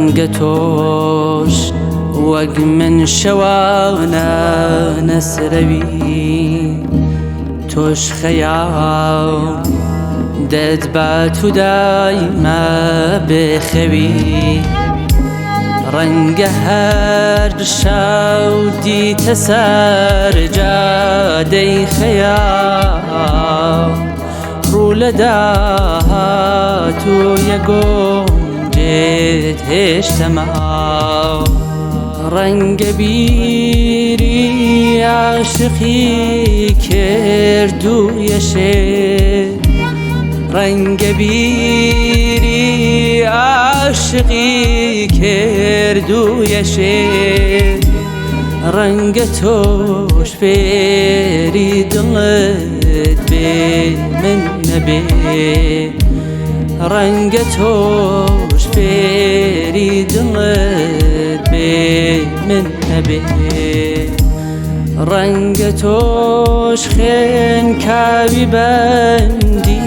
ڕەنگە تۆش وەک من شەوانە نەسرەوی تۆش خەیاڵ دەتبات و دایمە بێخەوی ڕەنگە هەر شەو دیتە سەر جادەی خەیاڵ ڕوو لە داهاتوویە گۆنجێت هێشتە ماڵ ڕەنگە بیری عاشقی کردوویە شێت ڕەنگە بیری عاشقی کردوویە شێت ڕەنگە تۆش فێری دڵت بێ من نەبێ ڕەنگە تۆش فێری دڵت بێ من نەبێ ڕەنگە تۆش خوێنکاوی بەندی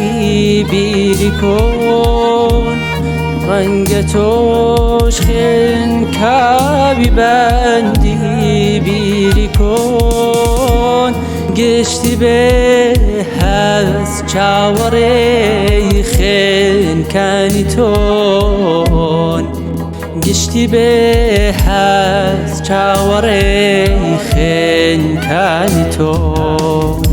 بیری کۆن ڕەنگە تۆش خوێنکاوی بەندی بیری کۆن گشتی بێ هەست چاوەڕێی خوێنکانی تۆن گشتی بێ هەست چاوەڕێی خوێنکانی تۆن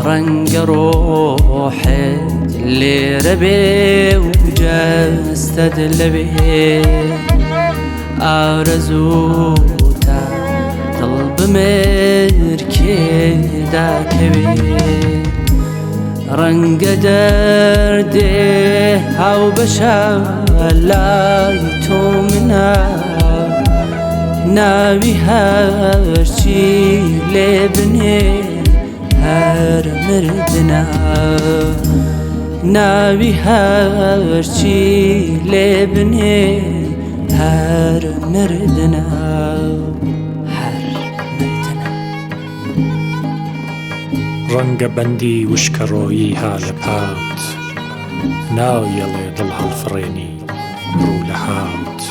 ڕەنگە ڕۆحت لێرە بێ و جەستەت لەبێ ئارەزووتە دڵ بمرکێداکەوێ ڕەنگە دەردێ هاوبەشە لای تۆ منە ناوی هەرچی لێ بنێ هەر مردنە ناوی هەرچی لێ بنێ هەر مردنە ڕەنگە بەندی وشکەڕۆیی ها لە پات ناویەڵێ دڵ هەڵفڕێنی ڕوو لە هات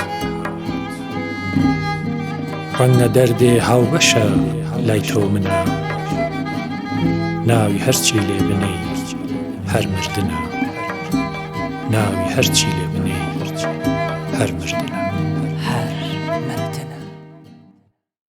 ڕەنگە دەردێ هاوبەشە لای تۆ منە ناوی هەرچی لێ بنێ هەر مردنە ناوی هەرچی لێ بنێ هەر مردنە